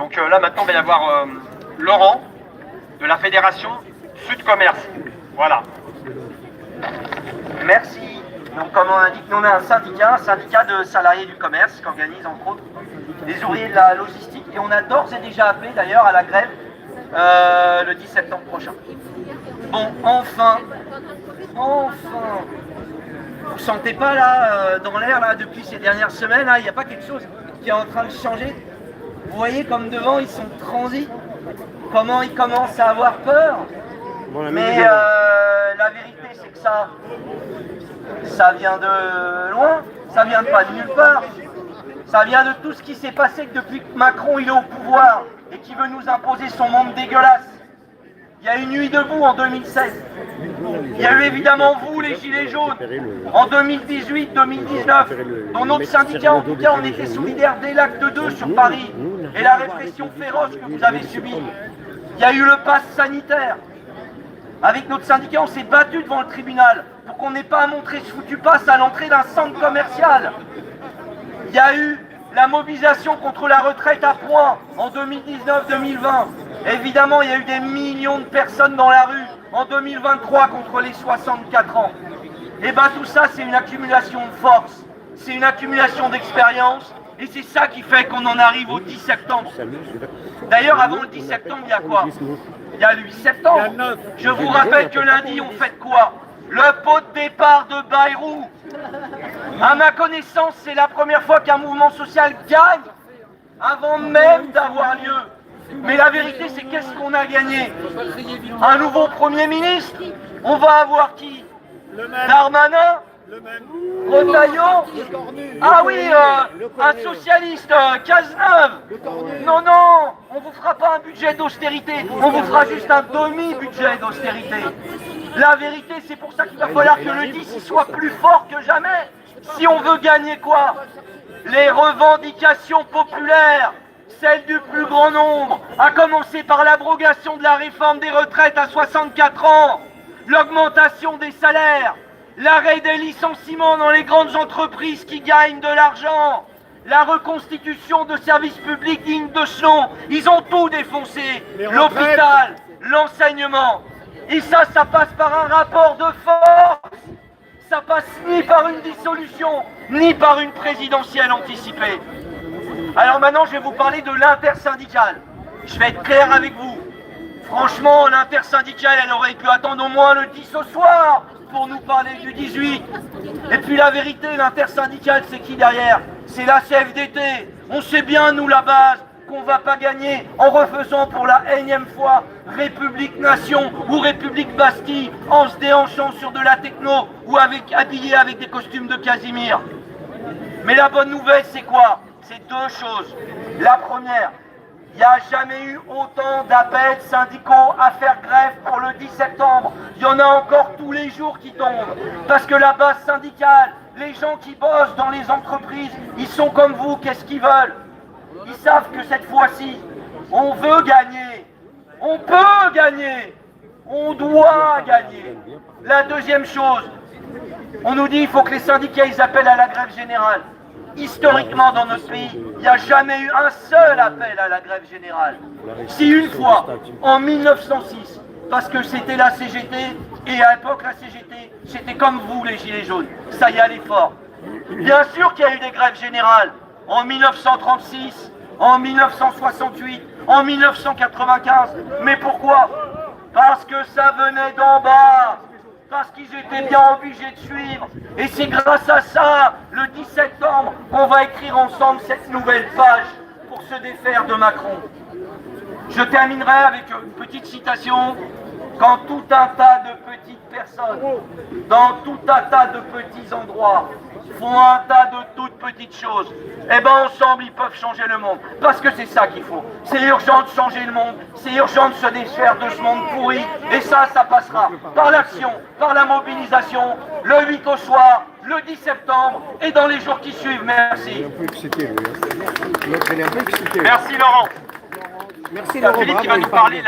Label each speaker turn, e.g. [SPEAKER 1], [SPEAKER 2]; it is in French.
[SPEAKER 1] Donc là maintenant il va y avoir Laurent de la Fédération Sud Commerce. Voilà.
[SPEAKER 2] Merci. Donc comme on indique, nous on a un syndicat de salariés du commerce qui organise entre autres les ouvriers de la logistique et on a d'ores et déjà appelé d'ailleurs à la grève le 10 septembre prochain. Bon, enfin, vous sentez pas là, dans l'air là, depuis ces dernières semaines, il n'y a pas quelque chose qui est en train de changer? Vous voyez comme devant ils sont transis, comment ils commencent à avoir peur. Mais la vérité c'est que ça vient de loin, ça vient pas de nulle part. Ça vient de tout ce qui s'est passé depuis que Macron il est au pouvoir et qui veut nous imposer son monde dégueulasse. Il y a eu Nuit debout en 2016. Il y a eu évidemment vous, les Gilets jaunes, en 2018-2019, dont notre syndicat, en tout cas, on était solidaires dès l'acte 2 sur Paris et la répression féroce que vous avez subie. Il y a eu le pass sanitaire. Avec notre syndicat, on s'est battu devant le tribunal pour qu'on n'ait pas à montrer ce foutu pass à l'entrée d'un centre commercial. Il y a eu la mobilisation contre la retraite à points en 2019-2020. Évidemment, il y a eu des millions de personnes dans la rue en 2023 contre les 64 ans. Et bien tout ça, c'est une accumulation de force, c'est une accumulation d'expérience, et c'est ça qui fait qu'on en arrive au 10 septembre. D'ailleurs, avant le 10 septembre, il y a quoi? Il y a le 8 septembre. Je vous rappelle que lundi, on fait quoi? Le pot de départ de Bayrou. À ma connaissance, c'est la première fois qu'un mouvement social gagne avant même d'avoir lieu. Mais la vérité, c'est qu'est-ce qu'on a gagné? Un nouveau Premier ministre? On va avoir qui? Darmanin? Retailleau? Ah oui, un socialiste, Cazeneuve. Non, non, on vous fera pas un budget d'austérité, on vous fera juste un demi-budget d'austérité. La vérité, c'est pour ça qu'il va falloir que le 10 il soit plus fort que jamais. Si on veut gagner quoi? Les revendications populaires, celles du plus grand nombre, à commencer par l'abrogation de la réforme des retraites à 64 ans, l'augmentation des salaires, l'arrêt des licenciements dans les grandes entreprises qui gagnent de l'argent, la reconstitution de services publics dignes de ce nom. Ils ont tout défoncé, l'hôpital, l'enseignement. Et ça passe par un rapport de force. Ça passe ni par une dissolution, ni par une présidentielle anticipée. Alors maintenant, je vais vous parler de l'intersyndicale. Je vais être clair avec vous. Franchement, l'intersyndicale, elle aurait pu attendre au moins le 10 au soir pour nous parler du 18. Et puis la vérité, l'intersyndicale, c'est qui derrière? C'est la CFDT. On sait bien, nous, la base, qu'on ne va pas gagner en refaisant pour la énième fois République Nation ou République Bastille en se déhanchant sur de la techno ou habillé avec des costumes de Casimir. Mais la bonne nouvelle, c'est quoi? C'est deux choses. La première, il n'y a jamais eu autant d'appels syndicaux à faire grève pour le 10 septembre. Il y en a encore tous les jours qui tombent. Parce que la base syndicale, les gens qui bossent dans les entreprises, ils sont comme vous, qu'est-ce qu'ils veulent? Ils savent que cette fois-ci, on veut gagner, on peut gagner, on doit gagner. La deuxième chose, on nous dit qu'il faut que les syndicats ils appellent à la grève générale. Historiquement dans notre pays, il n'y a jamais eu un seul appel à la grève générale. Si une fois, en 1906, parce que c'était la CGT, et à l'époque la CGT, c'était comme vous les Gilets jaunes, ça y allait fort. Bien sûr qu'il y a eu des grèves générales, en 1936, en 1968, en 1995. Mais pourquoi? Parce que ça venait d'en bas, parce qu'ils étaient bien obligés de suivre. Et c'est grâce à ça, le 10 septembre, qu'on va écrire ensemble cette nouvelle page pour se défaire de Macron. Je terminerai avec une petite citation. Quand tout un tas de petites personnes, dans tout un tas de petits endroits, font un tas de toutes petites choses, eh ben ensemble ils peuvent changer le monde. Parce que c'est ça qu'il faut. C'est urgent de changer le monde, c'est urgent de se défaire de ce monde pourri. Et ça passera par l'action, par la mobilisation, le 8 au soir, le 10 septembre et dans les jours qui suivent. Merci.
[SPEAKER 1] Merci Laurent.
[SPEAKER 3] Merci Laurent.
[SPEAKER 1] Philippe qui va nous parler là.